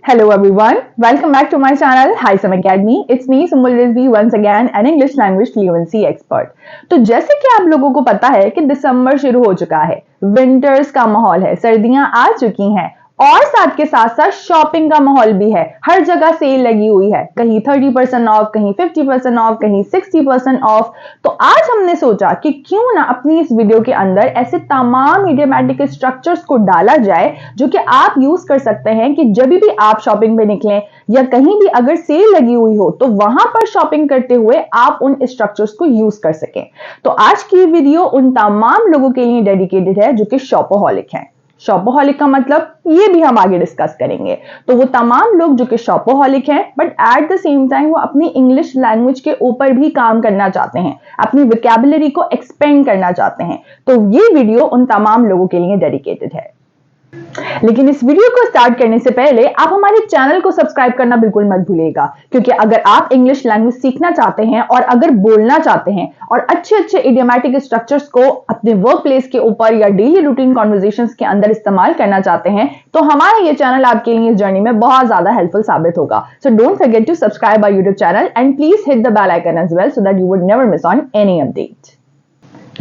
Hello everyone, welcome back to my channel Hisam Academy. It's me Sumul Rizvi once again, an English language fluency expert. तो जैसे कि आप लोगों को पता है कि दिसंबर शुरू हो चुका है, विंटर्स का माहौल है, सर्दियां आ चुकी हैं और साथ के साथ साथ शॉपिंग का माहौल भी है। हर जगह सेल लगी हुई है, कहीं 30% ऑफ, कहीं 50% ऑफ, कहीं 60% ऑफ। तो आज हमने सोचा कि क्यों ना अपनी इस वीडियो के अंदर ऐसे तमाम इडियोमैटिक स्ट्रक्चर्स को डाला जाए जो कि आप यूज कर सकते हैं कि जब भी आप शॉपिंग पे निकलें या कहीं भी अगर सेल लगी हुई हो तो वहां पर शॉपिंग करते हुए आप उन स्ट्रक्चर्स को यूज कर सकें। तो आज की वीडियो उन तमाम लोगों के लिए डेडिकेटेड है जो कि शॉपोहॉलिक हैं। शॉपोहॉलिक का मतलब ये भी हम आगे डिस्कस करेंगे। तो वो तमाम लोग जो कि शॉपोहॉलिक हैं but at the same time वो अपनी इंग्लिश लैंग्वेज के ऊपर भी काम करना चाहते हैं, अपनी वोकैबुलरी को एक्सपेंड करना चाहते हैं। तो ये वीडियो उन तमाम लोगों के लिए डेडिकेटेड है। लेकिन इस वीडियो को स्टार्ट करने से पहले आप हमारे चैनल को सब्सक्राइब करना बिल्कुल मत भूलिएगा, क्योंकि अगर आप इंग्लिश लैंग्वेज सीखना चाहते हैं और अगर बोलना चाहते हैं और अच्छे अच्छे इडियोमैटिक स्ट्रक्चर्स को अपने वर्क प्लेस के ऊपर या डेली रूटीन कॉन्वर्जेशंस के अंदर इस्तेमाल करना चाहते हैं तो हमारा ये चैनल आपके लिए इस जर्नी में बहुत ज्यादा हेल्पफुल साबित होगा। So don't forget to subscribe our YouTube channel and please hit the bell icon as well so that you would never miss on any update.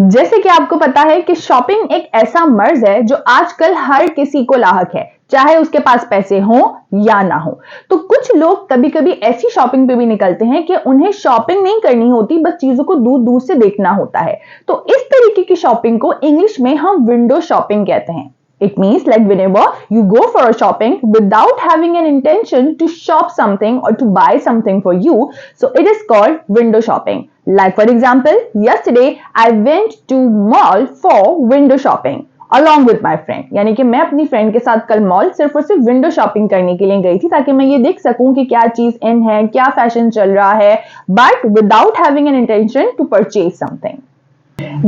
जैसे कि आपको पता है कि शॉपिंग एक ऐसा मर्ज है जो आजकल हर किसी को लाहक है, चाहे उसके पास पैसे हो या ना हो। तो कुछ लोग कभी कभी ऐसी शॉपिंग पे भी निकलते हैं कि उन्हें शॉपिंग नहीं करनी होती, बस चीजों को दूर दूर से देखना होता है। तो इस तरीके की शॉपिंग को इंग्लिश में हम विंडो शॉपिंग कहते हैं। It means like whenever you go for a shopping without having an intention to shop something or to buy something for you, so it is called window shopping. Like for example, yesterday I went to mall for window shopping along with my friend. यानी कि मैं अपनी friend के साथ कल mall सिर्फ और सिर्फ विंडो शॉपिंग करने के लिए गई थी ताकि मैं ये देख सकूं कि क्या चीज इन है, क्या फैशन चल रहा है, but without having an intention to purchase something.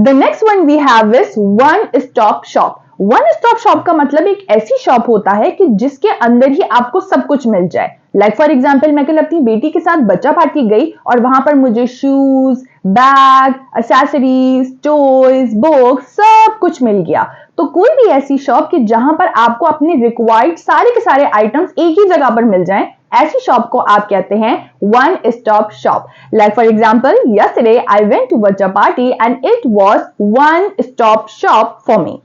The next one we have is one stop shop. One stop shop का मतलब एक ऐसी शॉप होता है कि जिसके अंदर ही आपको सब कुछ मिल जाए। लाइक फॉर एग्जाम्पल मैं कल अपनी बेटी के साथ बच्चा पार्टी गई और वहां पर मुझे shoes, bag, accessories, toys, book सब कुछ मिल गया। तो कोई भी ऐसी शॉप कि जहां पर आपको अपने रिक्वायर्ड सारे के सारे आइटम्स एक ही जगह पर मिल जाएं, ऐसी शॉप को आप कहते हैं one stop shop. Like for example yesterday I went to birthday party and it was one stop shop for me.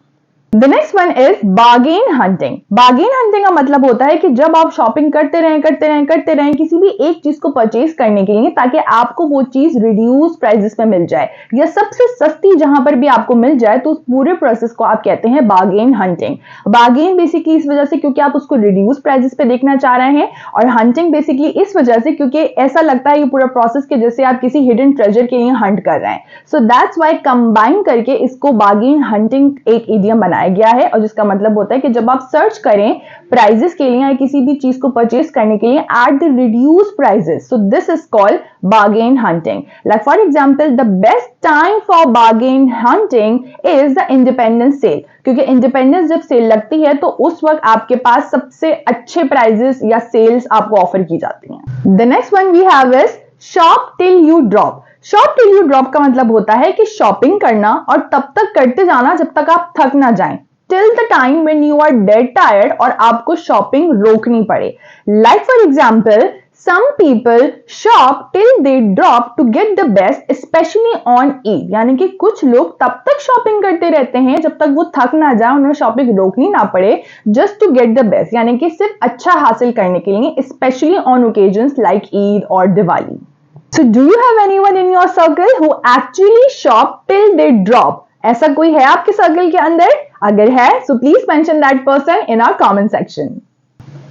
The next one is bargain hunting. Bargain hunting का मतलब होता है कि जब आप शॉपिंग करते रहें किसी भी एक चीज को परचेज करने के लिए ताकि आपको वो चीज रिड्यूस प्राइसेस पे मिल जाए या सबसे सस्ती जहां पर भी आपको मिल जाए, तो उस पूरे प्रोसेस को आप कहते हैं बार्गेन हंटिंग। बार्गेन बेसिकली इस वजह से क्योंकि आप उसको रिड्यूस प्राइसेस पे देखना चाह रहे हैं, और हंटिंग बेसिकली इस वजह से क्योंकि ऐसा लगता है ये पूरा प्रोसेस के जैसे आप किसी हिडन ट्रेजर के लिए हंट कर रहे हैं। सो दैट्स वाई कंबाइन करके इसको बार्गेन हंटिंग एक इडियम बनाया गया है, और जिसका मतलब होता है कि जब आप सर्च करें प्राइजेस के लिए या किसी भी चीज को परचेज करने के लिए at the reduce prices, so this is called bargain hunting. Like for example the best time for bargain hunting is the independence sale, क्योंकि इंडिपेंडेंस जब सेल लगती है तो उस वक्त आपके पास सबसे अच्छे प्राइजेस या सेल्स आपको ऑफर की जाती हैं। The next one we have is shop till you drop. Shop till you drop का मतलब होता है कि शॉपिंग करना और तब तक करते जाना जब तक आप थक ना जाएं, till the time when you are dead tired और आपको शॉपिंग रोकनी पड़े। Like for example, some people shop till they drop to get the best, especially on Eid. यानी कि कुछ लोग तब तक शॉपिंग करते रहते हैं जब तक वो थक ना जाए, उन्हें शॉपिंग रोकनी ना पड़े, just to get the best, यानी कि सिर्फ अच्छा हासिल करने के लिए, especially on occasions like Eid और Diwali. So do you have anyone in your circle who actually shop till they drop? ऐसा कोई है आपके सर्कल के अंदर? अगर है so please mention that person in our comment section.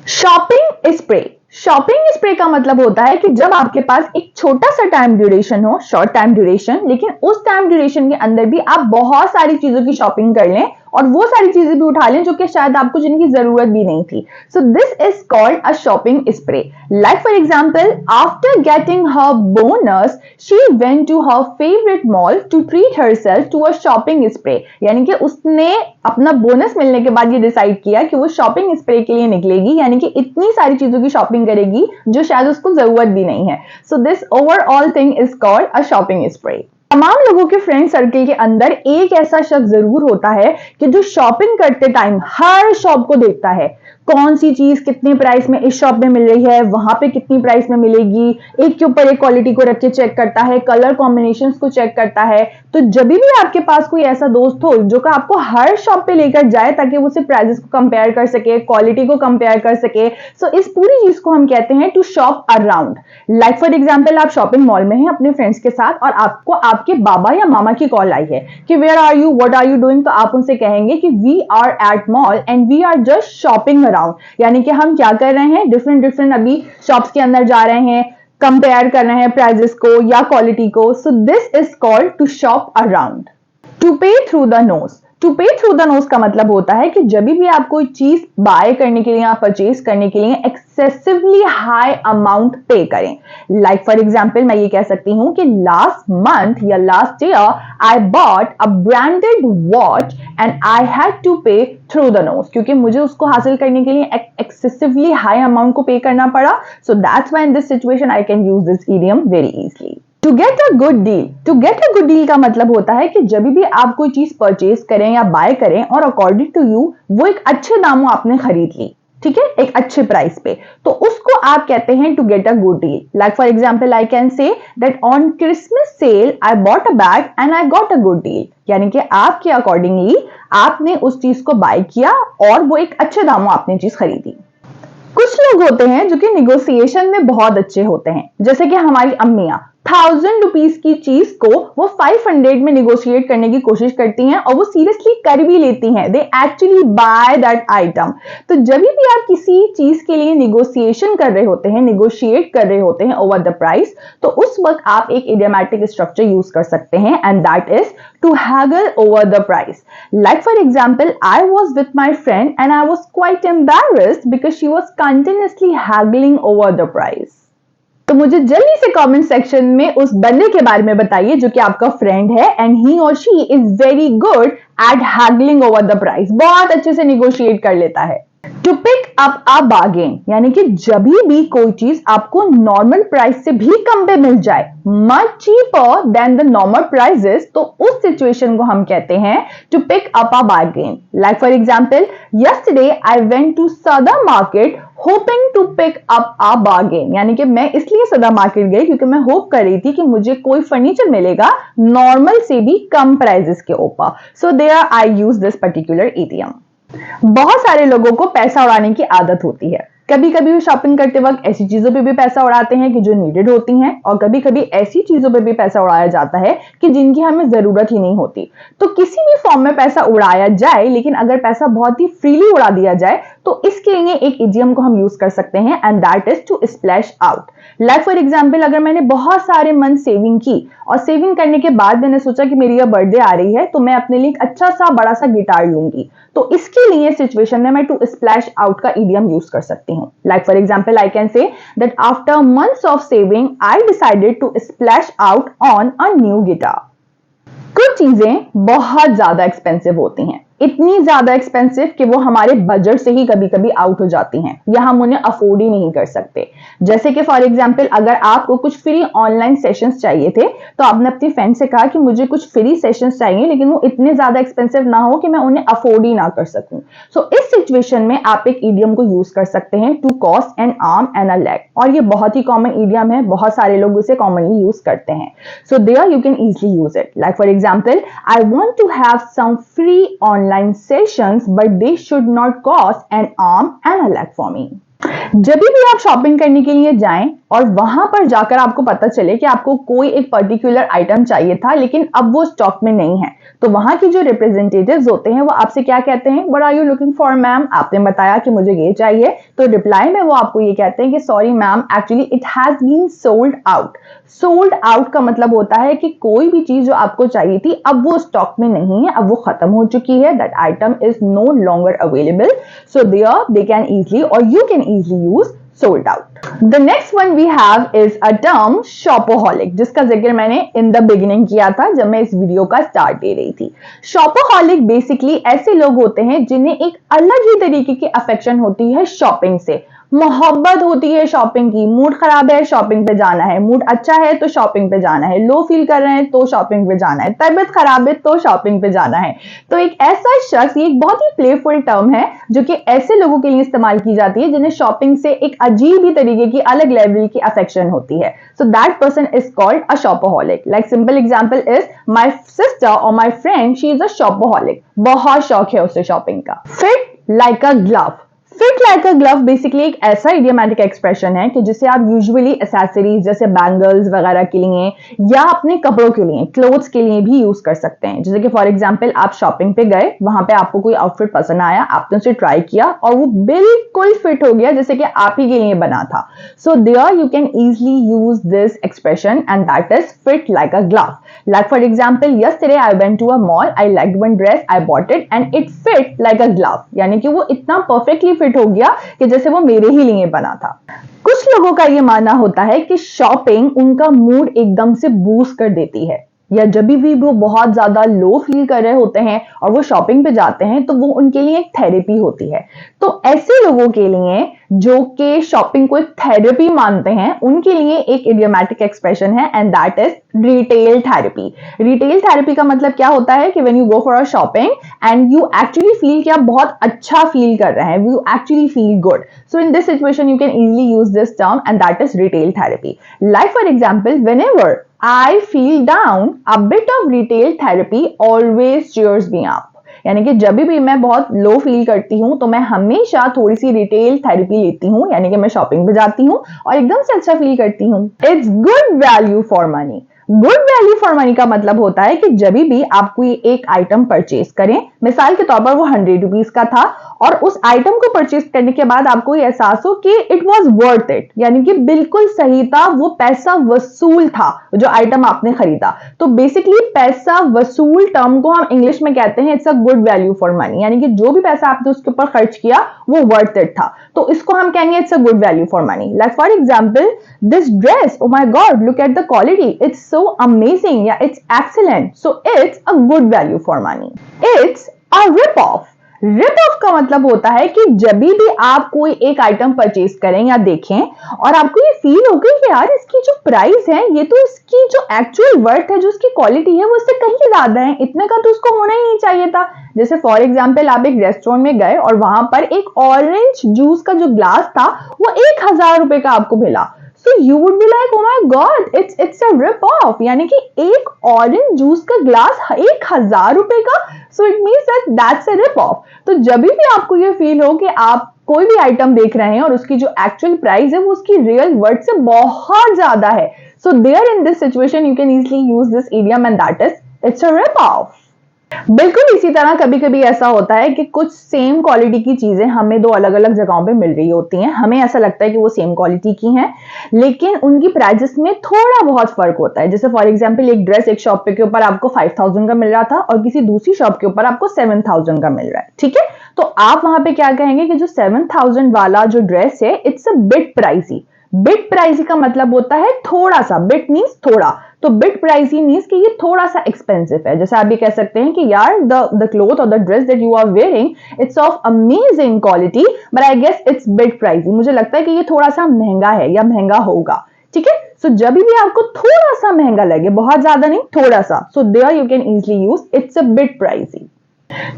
Shopping spray. Shopping spray का मतलब होता है कि जब आपके पास एक छोटा सा टाइम ड्यूरेशन हो, शॉर्ट टाइम ड्यूरेशन, लेकिन उस टाइम ड्यूरेशन के अंदर भी आप बहुत सारी चीजों की शॉपिंग कर लें और वो सारी चीजें भी उठा लें जो कि शायद आपको जिनकी जरूरत भी नहीं थी। So this is called a shopping spree. Like for example, after getting her bonus she went to her favourite mall to treat herself to a shopping spree, यानी कि उसने अपना बोनस मिलने के बाद ये डिसाइड किया कि वो शॉपिंग स्प्रे के लिए निकलेगी, यानी कि इतनी सारी चीजों की शॉपिंग करेगी जो शायद उसको जरूरत भी नहीं है। So this overall thing is called a shopping spray. तमाम लोगों के फ्रेंड सर्कल के अंदर एक ऐसा शख्स जरूर होता है कि जो शॉपिंग करते टाइम हर शॉप को देखता है, कौन सी चीज कितने प्राइस में इस शॉप में मिल रही है, वहां पे कितनी प्राइस में मिलेगी, एक के ऊपर एक क्वालिटी को रख के चेक करता है, कलर कॉम्बिनेशंस को चेक करता है। तो जब भी आपके पास कोई ऐसा दोस्त हो जो का आपको हर शॉप पे लेकर जाए ताकि वो सिर्फ प्राइसेस को कंपेयर कर सके, क्वालिटी को कंपेयर कर सके, सो इस पूरी चीज को हम कहते हैं to shop around. Like for example, आप शॉपिंग मॉल में हैं अपने फ्रेंड्स के साथ और आपको आपके बाबा या मामा की कॉल आई है कि where are you, what are you doing, तो आप उनसे कहेंगे कि we are at mall and we are just shopping around, यानी कि हम क्या कर रहे हैं, डिफरेंट अभी शॉप्स के अंदर जा रहे हैं, कंपेयर कर रहे हैं प्राइजेस को या क्वालिटी को। So this is called to shop around. To pay through the nose. To pay through the nose का मतलब होता है कि जब भी आप कोई चीज बाय करने के लिए या परचेज करने के लिए एक्सेसिवली हाई अमाउंट पे करें। लाइक फॉर एग्जाम्पल, मैं ये कह सकती हूं कि लास्ट मंथ या last year I bought a branded watch and I had to pay through the nose, क्योंकि मुझे उसको हासिल करने के लिए एक्सेसिवली हाई अमाउंट को पे करना पड़ा। So that's why in this situation I can use this idiom very easily. To get a good deal. To get a good deal का मतलब होता है कि जब भी आप कोई चीज परचेज करें या बाय करें और अकॉर्डिंग टू यू वो एक अच्छे दामों आपने खरीद ली, ठीक है, एक अच्छे प्राइस पे, तो उसको आप कहते हैं to get a good deal. Like for example, I can say that on Christmas sale I bought a bag and I got a good deal, यानी कि आपके अकॉर्डिंगली आपने उस चीज को बाय किया और वो एक अच्छे दामों आपने चीज खरीदी। कुछ लोग होते हैं जो कि निगोशिएशन में बहुत अच्छे होते हैं, जैसे कि हमारी अम्मियां 1000 रुपीज की चीज को वो 500 में निगोशिएट करने की कोशिश करती हैं और वो सीरियसली कर भी लेती हैं, they actually by that item. तो जब भी आप किसी चीज के लिए निगोशिएशन कर रहे होते हैं, निगोशिएट कर रहे होते हैं ओवर द प्राइस, तो उस वक्त आप एक इडियोमैटिक स्ट्रक्चर यूज कर सकते हैं and that is to haggle over the price. Like for example, I was with my friend and I was quite embarrassed because she was continuously haggling over the price. तो मुझे जल्दी से comment section में उस बंदे के बारे में बताइए जो कि आपका फ्रेंड है एंड ही और she is very good at haggling over the price, बहुत अच्छे से निगोशिएट कर लेता है। To pick up a bargain, यानी कि जब भी कोई चीज आपको नॉर्मल प्राइस से भी कम पे मिल जाए, much cheaper than the normal prices, तो उस सिचुएशन को हम कहते हैं to pick up a bargain. Like for example, yesterday I went to Sadar market hoping to pick up a bargain, यानी कि मैं इसलिए सदर मार्केट गई क्योंकि मैं होप कर रही थी कि मुझे कोई फर्नीचर मिलेगा नॉर्मल से भी कम प्राइसेस के ऊपर। So there I use this particular idiom. बहुत सारे लोगों को पैसा उड़ाने की आदत होती है। कभी कभी शॉपिंग करते वक्त ऐसी चीजों पे भी पैसा उड़ाते हैं कि जो नीडेड होती हैं और कभी कभी ऐसी चीजों पे भी पैसा उड़ाया जाता है कि जिनकी हमें जरूरत ही नहीं होती। तो किसी भी फॉर्म में पैसा उड़ाया जाए, लेकिन अगर पैसा बहुत ही फ्रीली उड़ा दिया जाए तो इसके लिए एक इडियम को हम यूज कर सकते हैं and that is to splash out. Like for example, अगर मैंने बहुत सारे मंथ सेविंग की और सेविंग करने के बाद मैंने सोचा कि मेरी बर्थडे आ रही है तो मैं अपने लिए एक अच्छा सा बड़ा सा गिटार लूंगी, तो इसके लिए सिचुएशन में मैं टू स्प्लैश आउट का इडियम यूज कर सकती हूँ। Like for example, I can say that after months of saving I decided to splash out on a new guitar. कुछ चीजें बहुत ज्यादा एक्सपेंसिव होती हैं, इतनी ज्यादा एक्सपेंसिव कि वो हमारे बजट से ही कभी कभी आउट हो जाती हैं या हम उन्हें अफोर्ड ही नहीं कर सकते। जैसे कि फॉर एग्जांपल, अगर आपको कुछ फ्री ऑनलाइन सेशंस चाहिए थे तो आपने अपनी फ्रेंड से कहा कि मुझे कुछ फ्री सेशंस चाहिए लेकिन वो इतने ज्यादा एक्सपेंसिव ना हो कि मैं उन्हें अफोर्ड ही ना कर सकूं। सो इस सिचुएशन में आप एक इडियम को यूज कर सकते हैं to cost an arm and a leg, और ये बहुत ही कॉमन इडियम है, बहुत सारे लोग इसे कॉमनली यूज करते हैं। So there you can easily use it. Like for example, I want to have some free online sessions but they should not cost an arm and a leg for me। जब भी आप shopping करने के लिए जाएं और वहां पर जाकर आपको पता चले कि आपको कोई एक पर्टिकुलर आइटम चाहिए था लेकिन अब वो स्टॉक में नहीं है, तो वहां के जो रिप्रेजेंटेटिव्स होते हैं वो आपसे क्या कहते हैं, what are you looking for ma'am, आपने बताया कि मुझे ये चाहिए, तो रिप्लाई में वो आपको ये कहते हैं कि sorry ma'am, actually it has been sold out. Sold out का मतलब होता है कि कोई भी चीज जो आपको चाहिए थी अब वो स्टॉक में नहीं है, अब वो खत्म हो चुकी है, that item is no longer available. So there they can easily और you can easily use sold out। The next one we have is a term shopaholic, जिसका जिक्र मैंने in the beginning किया था जब मैं इस वीडियो का स्टार्ट दे रही थी। shopaholic बेसिकली ऐसे लोग होते हैं जिन्हें एक अलग ही तरीके की अफेक्शन होती है शॉपिंग से। मोहब्बत होती है शॉपिंग की, मूड खराब है शॉपिंग पे जाना है, मूड अच्छा है तो शॉपिंग पे जाना है, लो फील कर रहे हैं तो शॉपिंग पे जाना है, तबीयत खराब है तो शॉपिंग पे जाना है। तो एक ऐसा शख्स, ये एक बहुत ही प्लेफुल टर्म है जो कि ऐसे लोगों के लिए इस्तेमाल की जाती है जिन्हें शॉपिंग से एक अजीब ही तरीके की अलग लेवल की अफेक्शन होती है। So that person is called a shopaholic. Like simple example is my sister और my friend, she is a shopaholic. बहुत शौक है उसे शॉपिंग का। Fit like a glove. Fit like a glove basically एक ऐसा इडियोमैटिक एक्सप्रेशन है कि जिसे आप यूजुअली एक्सेसरीज जैसे बैंगल्स वगैरह के लिए या अपने कपड़ों के लिए, क्लोथ्स के लिए भी यूज कर सकते हैं। जैसे कि फॉर एग्जांपल आप शॉपिंग पे गए, वहां पे आपको कोई आउटफिट पसंद आया, आपने उसे ट्राई किया और वो बिल्कुल फिट हो गया जैसे कि आप ही के लिए बना था। So there you can easily use this expression and that is fit like a glove. Like for example, yesterday I went to a mall, I liked one dress, I bought it and it fit like a glove। यानी कि वो इतना perfectly fit हो गया कि जैसे वो मेरे ही लिए बना था। कुछ लोगों का ये मानना होता है कि शॉपिंग उनका मूड एकदम से बूस्ट कर देती है, या जब भी वो बहुत ज्यादा लो फील कर रहे होते हैं और वो शॉपिंग पे जाते हैं तो वो उनके लिए एक थेरेपी होती है। तो ऐसे लोगों के लिए जो कि शॉपिंग को एक थेरेपी मानते हैं, उनके लिए एक इडियोमैटिक एक्सप्रेशन है and that is retail therapy. Retail therapy का मतलब क्या होता है कि when you go for a shopping and you actually feel कि आप बहुत अच्छा फील कर रहे हैं, you actually feel good. So in this situation you can easily use this term and that is retail therapy. Like for example, whenever I feel down, a bit of retail therapy always cheers me up। यानी कि जब भी मैं बहुत low feel करती हूँ तो मैं हमेशा थोड़ी सी रिटेल थेरेपी लेती हूँ, यानी कि मैं शॉपिंग पे जाती हूँ और एकदम से अच्छा फील करती हूँ। It's good value for money. Good value for money का मतलब होता है कि जब भी आप कोई एक आइटम परचेज करें, मिसाल के तौर पर वो 100 रुपीज का था और उस आइटम को परचेज करने के बाद आपको ये एहसास हो कि इट वॉज वर्थ इट, यानी कि बिल्कुल सही था, वो पैसा वसूल था जो आइटम आपने खरीदा। तो बेसिकली पैसा वसूल टर्म को हम इंग्लिश में कहते हैं it's a good value for money, यानी कि जो भी पैसा आपने उसके ऊपर खर्च किया वो वर्थ इट था, तो इसको हम कहेंगे it's a good value for money. Like for example, this dress, oh my god, look at the quality, it's so amazing या it's excellent, so it's a good value for money. It's a rip off. Rip off का मतलब होता है कि जब भी आप कोई एक आइटम परचेज करें या देखें और आपको ये फील हो गई कि यार इसकी जो प्राइस है, ये तो इसकी जो एक्चुअल वर्थ है, जो इसकी क्वालिटी है, वो इससे कहीं ज्यादा है, इतने का तो उसको होना ही नहीं चाहिए था। जैसे फॉर एग्जाम्पल, आप एक रेस्टोरेंट में गए और वहां पर एक ऑरेंज जूस का जो ग्लास था वो 1000 रुपए का आपको मिला। So you would be like, oh my God, it's a rip off, यानी कि एक ऑरेंज जूस का ग्लास 1000 रुपए का, so it means that's a rip off। तो जब भी आपको ये फील हो कि आप कोई भी आइटम देख रहे हैं और उसकी जो एक्चुअल प्राइस है वो उसकी रियल वर्थ से बहुत ज्यादा है, so there in this situation you can easily use this idiom and that is it's a rip off। बिल्कुल इसी तरह कभी कभी ऐसा होता है कि कुछ सेम क्वालिटी की चीजें हमें दो अलग अलग जगहों पे मिल रही होती हैं, हमें ऐसा लगता है कि वो सेम क्वालिटी की हैं, लेकिन उनकी प्राइसेस में थोड़ा बहुत फर्क होता है। जैसे फॉर एग्जांपल, एक ड्रेस एक शॉप पे के ऊपर आपको 5000 का मिल रहा था और किसी दूसरी शॉप के ऊपर आपको 7000 का मिल रहा है, ठीक है? तो आप वहां पे क्या कहेंगे कि जो 7000 वाला जो ड्रेस है it's a bit pricey. Bit pricey का मतलब होता है थोड़ा सा, बिट मीन्स थोड़ा, तो बिट प्राइसी मीन्स कि ये थोड़ा सा एक्सपेंसिव है। जैसे आप ये कह सकते हैं कि यार द क्लोथ और the dress that you are wearing it's of amazing quality but I guess it's bit pricey. मुझे लगता है कि ये थोड़ा सा महंगा है या महंगा होगा, ठीक है? सो जब भी आपको थोड़ा सा महंगा लगे, बहुत ज्यादा नहीं, थोड़ा सा, so there you can easily use it's a bit pricey.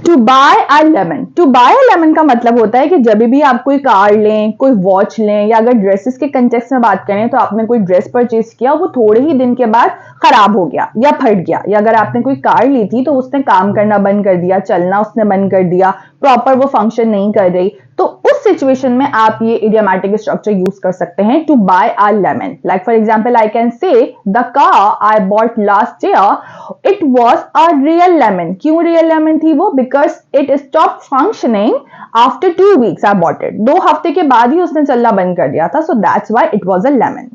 To buy a lemon. To buy a lemon का मतलब होता है कि जब भी आप कोई कार लें, कोई वॉच लें, या अगर ड्रेसेस के कंटेक्स्ट में बात करें तो आपने कोई ड्रेस परचेज किया, वो थोड़े ही दिन के बाद खराब हो गया या फट गया, या अगर आपने कोई कार ली थी तो उसने काम करना बंद कर दिया, चलना उसने बंद कर दिया, प्रॉपर वो फंक्शन नहीं कर रही, तो उस सिचुएशन में आप ये इडियोमैटिक स्ट्रक्चर यूज कर सकते हैं, to buy a lemon. Like for example, I can say the car I bought last year it was a real lemon. क्यों रियल लेमन थी वो? Because it stop functioning after 2 weeks I bought it. 2 हफ्ते के बाद ही उसने चलना बंद कर दिया था, सो that's why it was a lemon.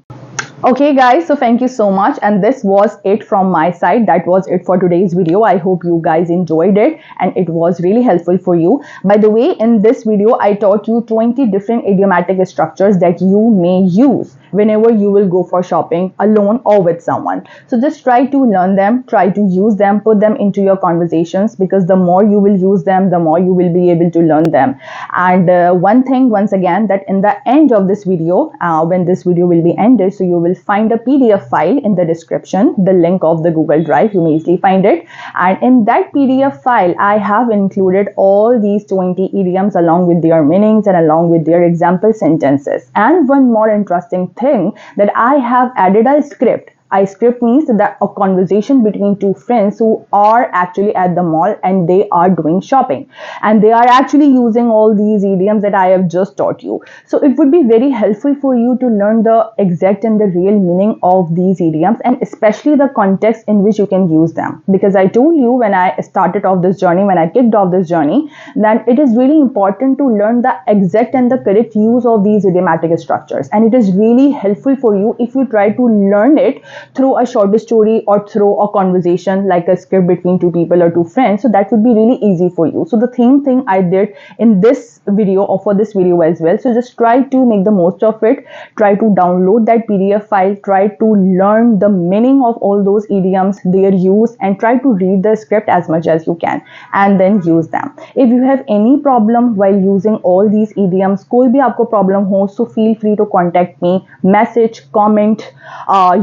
Okay guys, so thank you so much, and this was it from my side. That was it for today's video. I hope you guys enjoyed it and it was really helpful for you. By the way, in this video I taught you 20 different idiomatic structures that you may use whenever you will go for shopping alone or with someone. So just try to learn them, try to use them, put them into your conversations, because the more you will use them, the more you will be able to learn them. And one thing once again, that in the end of this video, when this video will be ended, so you will find a PDF file in the description, the link of the Google Drive, you may easily find it. And in that PDF file, I have included all these 20 idioms along with their meanings and along with their example sentences. And one more interesting thing, that I have added a script. Script means that a conversation between two friends who are actually at the mall and they are doing shopping, and they are actually using all these idioms that I have just taught you. So it would be very helpful for you to learn the exact and the real meaning of these idioms, and especially the context in which you can use them. Because I told you when I started off this journey, when I kicked off this journey, that it is really important to learn the exact and the correct use of these idiomatic structures, and it is really helpful for you if you try to learn it through a short story or through a conversation like a script between two people or two friends. So that would be really easy for you. So the same thing I did in this video or for this video as well. So just try to make the most of it. Try to download that PDF file, try to learn the meaning of all those idioms, their use, and try to read the script as much as you can and then use them. If you have any problem while using all these idioms, कोई भी आपको problem हो, so feel free to contact me, message, comment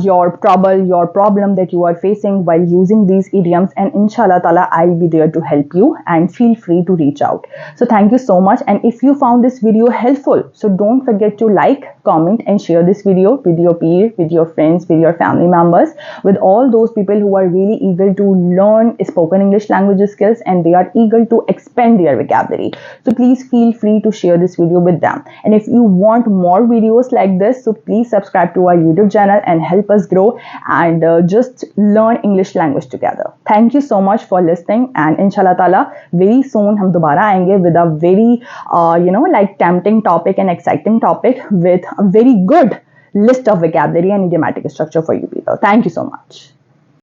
your trouble, your problem that you are facing while using these idioms, and inshallah ta'ala I'll be there to help you, and feel free to reach out. So thank you so much, and if you found this video helpful, so don't forget to like, comment and share this video with your peer, with your friends, with your family members, with all those people who are really eager to learn spoken English language skills and they are eager to expand their vocabulary. So please feel free to share this video with them. And if you want more videos like this, so please subscribe to our YouTube channel and help us grow and just learn English language together. Thank you so much for listening, and inshallah ta'ala very soon हम दोबारा आएंगे with a very like tempting topic and exciting topic with a very good list of vocabulary and idiomatic structure for you people. Thank you so much.